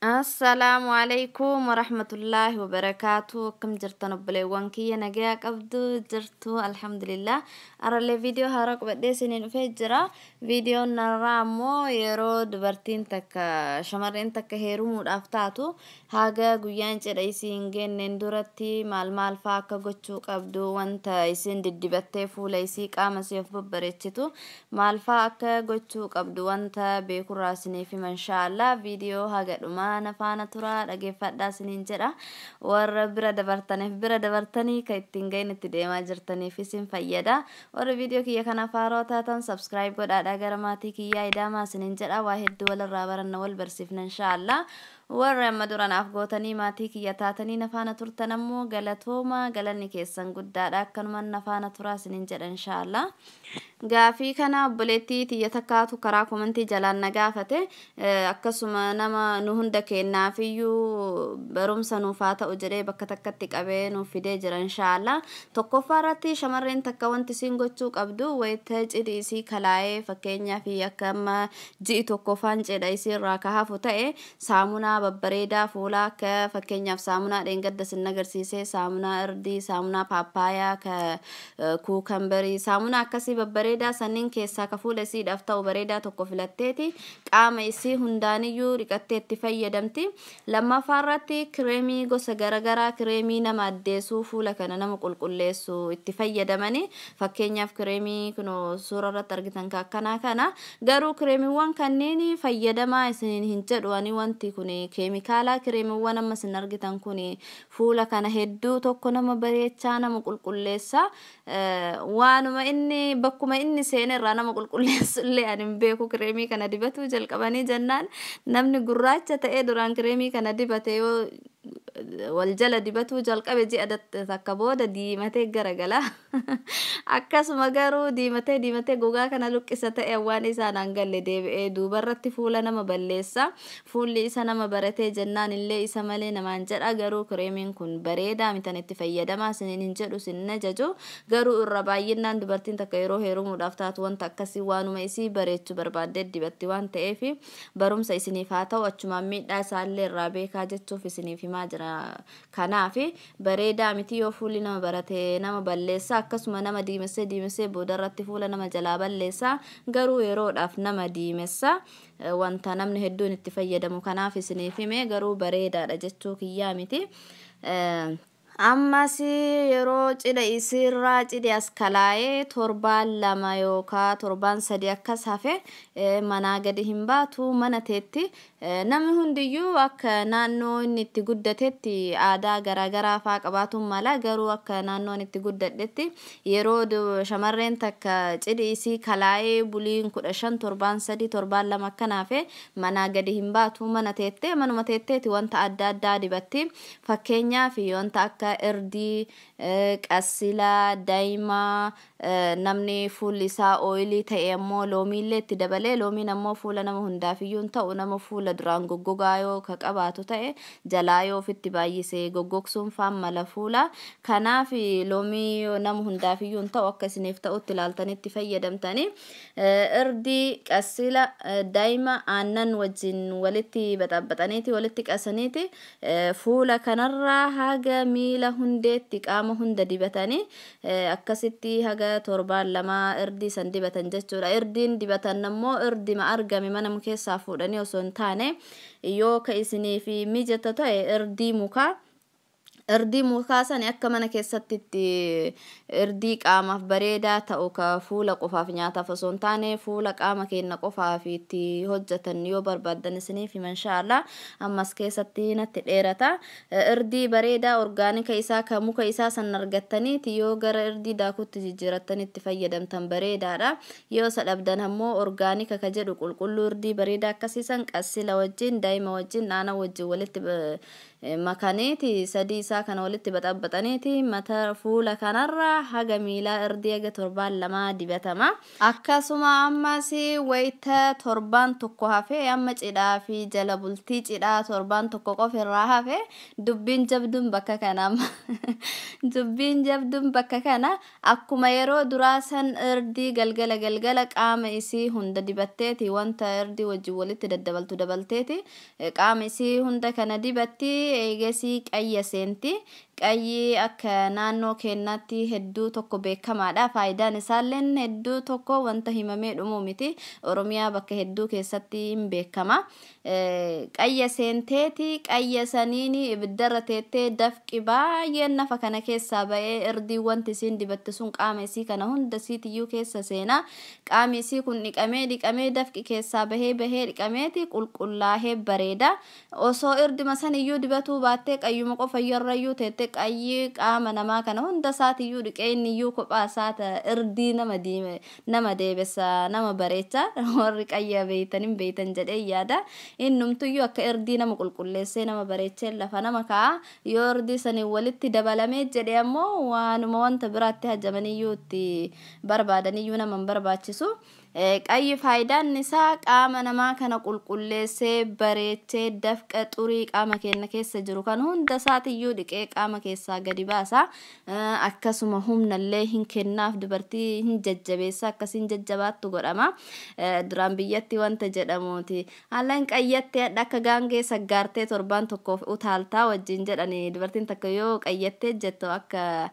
السلام عليكم ورحمة الله وبركاته. كم جرتنا بليوان كي نجاك أبدو جرتو الحمد لله. أرى اللي فيديو هارك بدي سنين فجرة فيديو نرامو يرو دبرتين تك شمرين تك هيرو مود أفتاتو هاجا جويان جريسي إنجن نندورتي مال فاكا جوتشوك أبدو وانت يسين دبتة فوليسي كامس يفب بريتشتو مال فاكا جوتشوك أبدو وانت بيكو راسني في من شاء الله فيديو هاجا أنا فانا ترى dhaggeeffadhaa isiniin jedha warra bira dabartanii ka ittiin ga'iin itti deemaa jirtaniif isin fayyada warra viidiyoo kiyya kana faaroo taatan subscribe godhaadhaa gara maatii kiyyaa idaamaa isiniin jedha waa hedduu walirraa baranna wal barsiifna inshaallah warra amma duranaaf gootanii maatii kiyya taatanii nafaana turtan ammoo galatooma galanni keessan guddaadha akkanumaan nafaana turaa isiniin jedha inshaallah gaafii kana obboleettii tiyya takkaatu karaa komentii jalaan na gaafate akkasuma nama nu hunda kennaafiyyuu barumsa nuuf haa ta'u jedhee bakka takkatti qabee nuuf fidee jira inshaallah tokkoffaa irratti shamarreen takka wanti isiin gochuu qabdu wayita cidhi isii kalaa'ee fakkeenyaaf akka amma ji'i tokkoffaan cidha isii irraa kahafu ta'e saamunaa babbareedaa fuulaa akka fakkeenyaaf saamunaa dheengadda sin agarsiisee saamunaa irdii saamunaa paappaayaa ka kuukambarii saamunaa akkasii babbareedaa sanniin keessaa ka fuula isiidhaaf ta'u bareedaa tokko filatteeti qaama isii hundaaniyyuu dhiqattee itti fayyadamti lammaffaa irratti kireemii gosa garagaraa kireemii nama addeessuu fuula kana nama qulqulleessu itti fayyadamani fakkeenyaaf kireemii kuno suura irratti argitan akkanaa kana garuu kireemiiwwan kanneen fayyadamaa isiniin hin jedhu ani wanti kun keemikaalaa kireemiiwwan amma isin argitan kun fuula kana hedduu tokko nama bareechaa nama qulqulleessa waanuma inni bakkuma inni seenee irraa nama qulqulleessu illee ani hin beeku kireemii kana dibatu jalqabanii jennaan namni gurraacha ta'ee duraan kireemii kana dibate yoo waljala dibatu jalqabe ji'a takka booda diimatee garagala akkasuma garuu diimatee gogaa kana luqqisa ta'e waan isaan hangalle deebi'ee duubarratti fuula nama balleessa fuulli isa nama baratee jennaan illee isa malee namaan jedha garuu kireemiin kun bareedaa mitan itti fayyadamaa isiniin hin jedhu sin ajaju garuu irra baay'inaan dubartiin takka yeroo heerumuudhaaf taatu wanta akkasii waanuma isii bareechu barbaaddee dibatti waan ta'eef barumsa isiniif haa ta'u achumaan miidhaa isaallee irraa beekaa jechuuf isiniif himaa jira kanaaf bareedaa miti yoo fuulli nama baratee nama balleessa akkasuma nama diimessee boodarratti fuula nama jalaa balleessa garuu yeroodhaaf nama diimessa wanta namni hedduun itti fayyadamu kanaaf isiniif hime garuu bareedaadha jechuu kiyyaa miti ammas yeroo cidha isirraa cidhi as kalaa'ee torbaan lama yookaan torbaan sadii akkas hafe manaa gadi hin baatu mana teetti namni hundiyyuu akka naannoo inni itti guddatetti aadaa garaagaraa faa qabaatuun mala garuu akka naannoon itti guddadhetti yeroo shamarreen takka cidhi isii kalaa'ee buliin 15 torbaan sadii torbaan lama akkan hafe manaa gadi hin baatu mana teettee manuma teetteeti wanta adda addaa dibatti fakkeenyaaf wanta akka irdii qassilaa daa'imaa namni fuulli isaa ooyilii ta'e ammoo loomiillee itti dabalee loomiin ammoo fuula nama hundaafiyyuu ta'u nama fuula duraan goggogaa yoo ka qabaatu ta'e jalaa yoo ofitti baay'isee goggogsuun faan mala fuula kanaaf loomii nama hundaafiyyuu ta'u akka isiniif ta'utti ilaaltanitti fayyadamtanii irdii qassila daa'ima aannan wajjin walitti baxaxaniiti walitti qasaniiti fuula kanarraa haga miila hundeetti qaama hunda dibatanii akkasitti haga torbaan lama irdii san dibatan jechuudha irdiin dibatan ammoo irdima argame mana keessaa fuudhanii osoo hin taane yoo ka isiniif mijata ta'e irdii mukaa sani akka mana keessatti irdii qaamaaf bareedaa ta'u ka fuula qofaaf nyaataaf osoo hin taane fuula qaama keenya qofaaf itti hojjetan yoo barbaadan isiniif inshaallah ammas keessatti natti dheerata irdii bareedaa orgaanika isaa ka muka isaa san argattaniiti yoo gara irdii daakutti jijjiirattanii itti fayyadamtan bareedaadha yoo sadhabdan ammoo orgaanika ka jedhu qulqulluu irdii bareedaa akkasiisan qassila wajjin daa'ima wajjin naana wajjin walitti makaniiti sadii isaa kana walitti baxaxaniiti mata fuula kanarra haga miila irdii haga torbaan lama dibatama. Akkasuma ammas wayita torbaan tokko hafe amma cidhaa fi jala bultii cidhaa torbaan tokko qofa irraa hafe dubbiin jabduun bakka kana dubbiin jabduun bakka kana akkuma yeroo duraa san irdii galgala qaama isii hunda dibatteeti wanta irdii wajjin walitti dabalteeti qaama isii hunda kana dibatti eegasii qayya seenti. Qayyi akka naannoo keenyatti hedduu tokko beekamaadha. Faayidaan isaalleen hedduu tokko wanta himamee dhumu miti. Oromiyaa bakka hedduu keessatti hin beekama. Qayya seenteeti qayya saniini ibiddarra teettee dafqi baay'een nafa kana keessaa ba'ee irdii wanti isiin dibatte sun qaama isii kana hunda siitiyyuu keessa seena. Qaami isii kun dhiqamee dafqi keessaa bahee dhiqameeti qulqullaahee bareeda. Osoo irdima saniyyuu dibatuu baattee qayyuma qofa yarrayyuu teettee qayyi qaama namaa kana hunda saatiyyuu dhiqee inniyyuu kophaa saata irdii nama deebessa nama bareecha warri qayya beeytan jedhee yaada. Innumtuyyuu akka irdii nama qulqulleessee nama bareechee lafa nama ka'a. Yoo irdii sanii walitti dabalamee jedhee ammoo waanuma wanta biraatti hajamaniyyuu itti barbaadaniyyuu nama hin barbaachisu. Qayyi faayidaan isaa qaama namaa kana qulqulleessee bareechee dafqa xurii qaama keenya keessa jiru kan hunda saatiyyuu dhiqee qaama keessaa gadi baasa. Akkasuma humnallee hin kennaaf dubartii hin jajjabeessa akkasiin jajjabaattu godhama. Duraan biyyatti wanta jedhamuuti. Haalaan qayyattee akka gaangee saggaartee torbaan tokkoof utaaltaa wajjin jedhani dubartiin takka yoo qayyattee jettu akka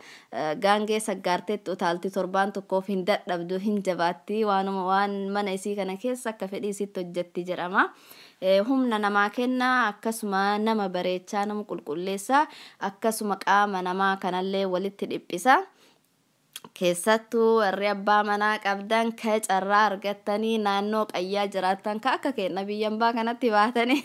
gaangee saggaarteetti utaalti torbaan tokkoof hin dadhabdu hin jabaatti waan mana isii kana keessa akka fedhii isitti hojjetti jedhama. Humna namaa kenna akkasuma nama bareechaa nama qulqulleessa akkasuma qaama namaa kanallee walitti dhiphisa. Keessattuu warri abbaa manaa qabdan ka carraa argattanii naannoo qayyaa jiraattan ka akka kenna biyyan baa kanatti baatanii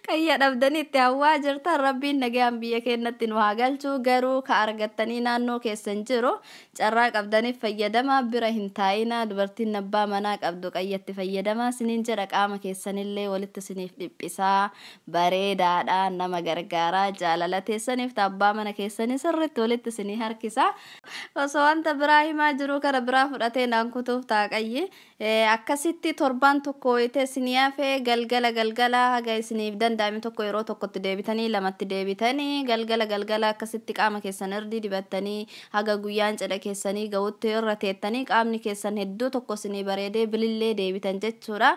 qayya dhabdanii itti hawwaa jirtan rabbiin nagaan biyya keenyatti nu haa galchu. Garuu ka argattanii naannoo keessan jiru carraa qabdaniif fayyadama bira hin taa'ina. Dubartiin abbaa manaa qabdu qayyatti fayyadama siniin jedha qaama keessanillee walitti siniif dhiphisaa bareedaadha nama gargaaraa jaalala teessaniif abbaa mana keessanii sirriitti walitti sinii harkisa. Osoo wanta biraa himaa jiru kana biraa fudhatee naan kutuuf ta'a qayyi akkasitti torbaan tokko wayitee sinii hafee galgala haga isiniif danda'ame tokko yeroo tokkotti deebitanii lamatti deebitanii galgala akkasitti qaama keessan irdii dibattanii haga guyyaan cidha keessanii ga'utti irra teettanii qaamni keessan hedduu tokko isinii bareedee bilillee deebitan jechuudha.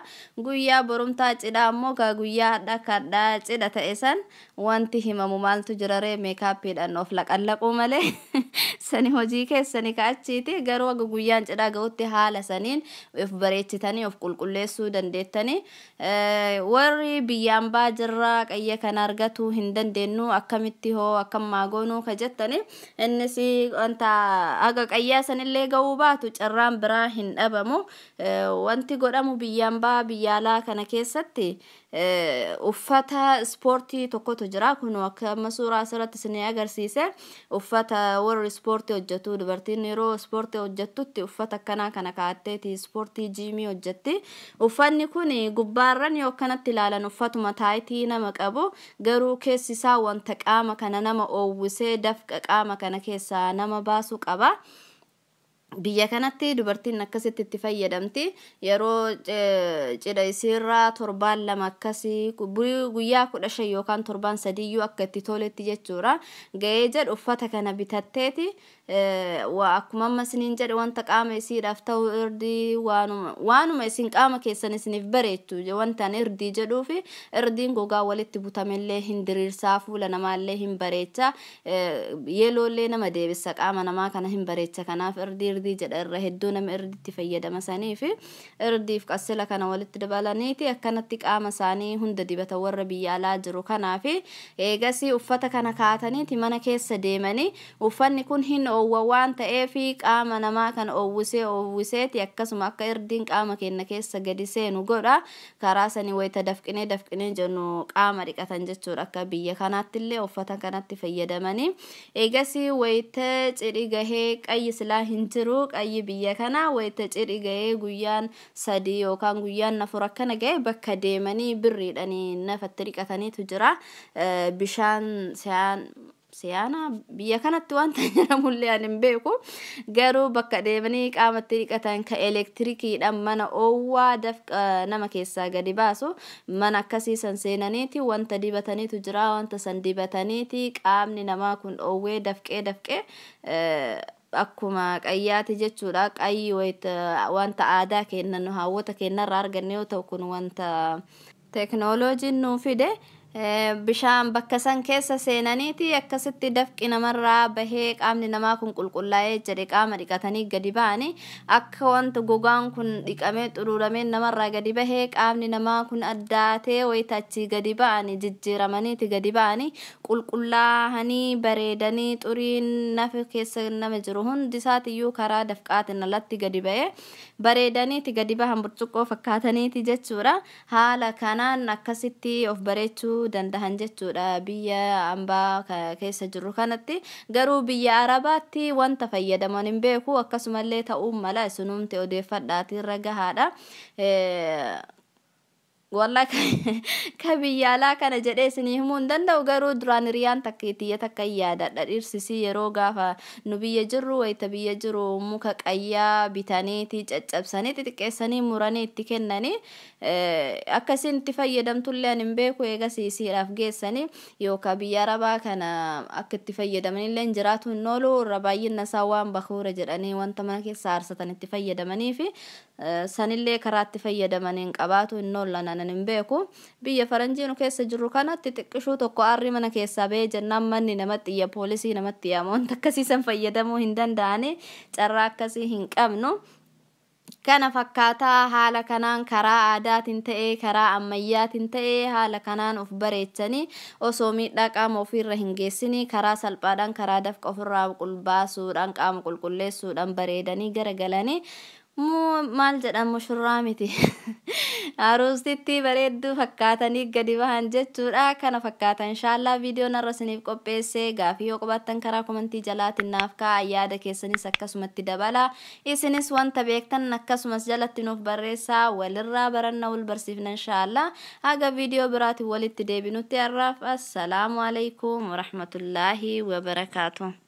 Guyyaa borumtaa cidha ammoo guyyaa dhakadhaa cidha ta'e san wanti himamu maaltu jiraree meekaappiidhaan of laqallaquu malee sani hojii keessanii ka'achiiti. Garuu haga guyyaan cidha ga'utti haala saniin of bareechitanii of qulqulleessuu dandeettanii. Warri biyyaan baa jirra qayya kan argatu hin dandeenyu akkamitti hoo akkam maagoonuu ka jettani innis wanta haga qayyaa sanillee ga'uu baatu carraan biraa hin dhabamu. Wanti godhamu biyyaan baa biyyaalaa kana keessatti uffata ispoortii tokkotu jira. Kun akka suuraa asirratti isin agarsiise uffata warri ispoortii hojjetu dubartiin yeroo ispoortii hojjettutti uffata akkanaa kana kaa'atteeti ispoortii jiimii hojjetti. Uffanni kun gubbaarran yoo akkanatti ilaalan uffatuma taayitii nama qabu garuu keessi isaa wanta qaama kana nama oowwisee dafqa qaama kana keessaa nama baasu qaba. Biyya kanatti dubartiin akkasitti itti fayyadamti. Yeroo cidha isiirraa torbaan lama akkasii guyyaa 15 yookaan torbaan sadiyyuu akka itti toletti jechuudha. Ga'ee jedhu uffata kana bitatteeti akkuma amma isiniin jedhe wanta qaama isiidhaaf ta'u irdii waanuma isin qaama keessan isiniif bareechu wantaan irdii jedhuufi irdiin gogaa walitti butamellee hin diriirsaa fuula namaallee hin bareecha. Yeeloollee nama deebisa qaama namaa kana hin bareecha. Kanaaf irdii jedha irra hedduu nama irdiitti fayyadama saniif irdiif qassila kana walitti dabalaniiti akkanatti qaama isaanii hunda dibata warra biyya alaa jiru. Kanaaf eegasii uffata kana kaataniiti mana keessa deemanii uffanni kun hin waan ta'eefi qaama namaa kan owwiseeti akkasuma akka irdiin qaama keenya keessa gadi seenu godha. Karaa sanii wayita dafqinee jennu qaama dhiqatan jechuudha. Akka biyya kanaatti illee uffata kanatti fayyadamanii eegasii wayita cidhi gahee qayyi silaa hin jiru qayyi biyya kana wayita cidhi gahee guyyaan 3 yookaan guyyaan 4 akkana gahee bakka deemanii birriidhanii nafatti dhiqataniitu jira. Bishaan siyaana biyya kanatti wanta jedhamullee ani hin beeku garuu bakka deemanii qaamatti dhiqatan ka elektirikiidhaan mana oowwaa nama keessaa gadi baasu mana akkasii san seenaniiti wanta dibataniitu jira. Wanta san dibataniiti qaamni namaa kun oowwee dafqee akkuma qayyaati jechuudha. Qayyi wanta aadaa kennan hawwata kennarraa arganne yoo ta'u kun wanta teknooloojiin nuu fide. Bishaan bakka san keessa seenaniiti akkasitti dafqi namarraa bahee qaamni namaa kun qulqullaa'ee jedhe qaama dhiqatanii gadi ba'anii akka wanta gogaan kun dhiqamee xuruuramee namarraa gadi bahee qaamni namaa kun addaatee wayita achi gadi ba'anii jijjiiramaniiti gadi ba'anii qulqullaa'anii bareedanii xuriin nafa keessa nama jiru hundi isaatiyyuu karaa dafqaatiin alatti gadi ba'ee bareedaniiti gadi bahan burcuqqoo fakkaataniiti jechuudha. Haala kanaan akkasitti of bareechuu dandahan jechuudha biyya ambaa keessa jiru kanatti. Garuu biyya arabaatti wanta fayyadaman hin beeku akkasumallee ta'uu mala isinumti odeeffadhaati irra gahaadha. Wallahi ka biyya alaa kana jedhee isinii himuu hin danda'u garuu duraan hiriyaan takkiitiyya takka yaadadha dhiirsisii yeroo gaafa nu biyya jirru wayita biyya jiru muka qayyaa bitaniiti caccabsanii xixiqqeessanii muranii itti kennanii akkasiin itti fayyadamtullee ani hin beeku. Eegas isiidhaaf geessanii yookaan biyya arabaa kana akka itti fayyadamanillee jiraatu hin oolu. Irra baay'inna isaa waan bakuura jedhanii wanta mana keessa aarsatan itti fayyadamanii fi sanillee karaa itti fayyadamaniin qabaatu hin oolan hin beeku. Biyya faranjiinu keessa jiru kanatti xiqqishuu tokko aarri mana keessaa ba'ee jennaan manni namatti iyya poolisii namatti yaamoon akkasiisan fayyadamuu hin danda'ani carraa akkasii hin qabnu. Kana fakkaataa haala kanaan karaa aadaatiin ta'ee karaa ammayyaatiin ta'ee haala kanaan of bareechanii osoo miidhaa qaama ofiirra hin geessini karaa salphaadhaan karaa dafqa ofirraa qulbaasuudhaan qaama qulqulleessuudhaan bareedanii garagalanii maal jedhan mushurraa miti aruusitti bareedduu fakkaatanii gadi bahan jechuudha. Kana fakkaata inshallah viidiyoon irra isiniif qopheesse gaafii yoo qabaattan karaa komentii jalaatiin naaf kaa'aa yaada keessanis akkasumatti dabala. Isinis wanta beektan akkasumas jalatti nuuf barreessaa walirraa baranna wal barsiifna inshallah. Haga viidiyoo biraatiin walitti deebinutti har'aaf assalaamu alaykum wa rahmatullahi wa barakaatuh.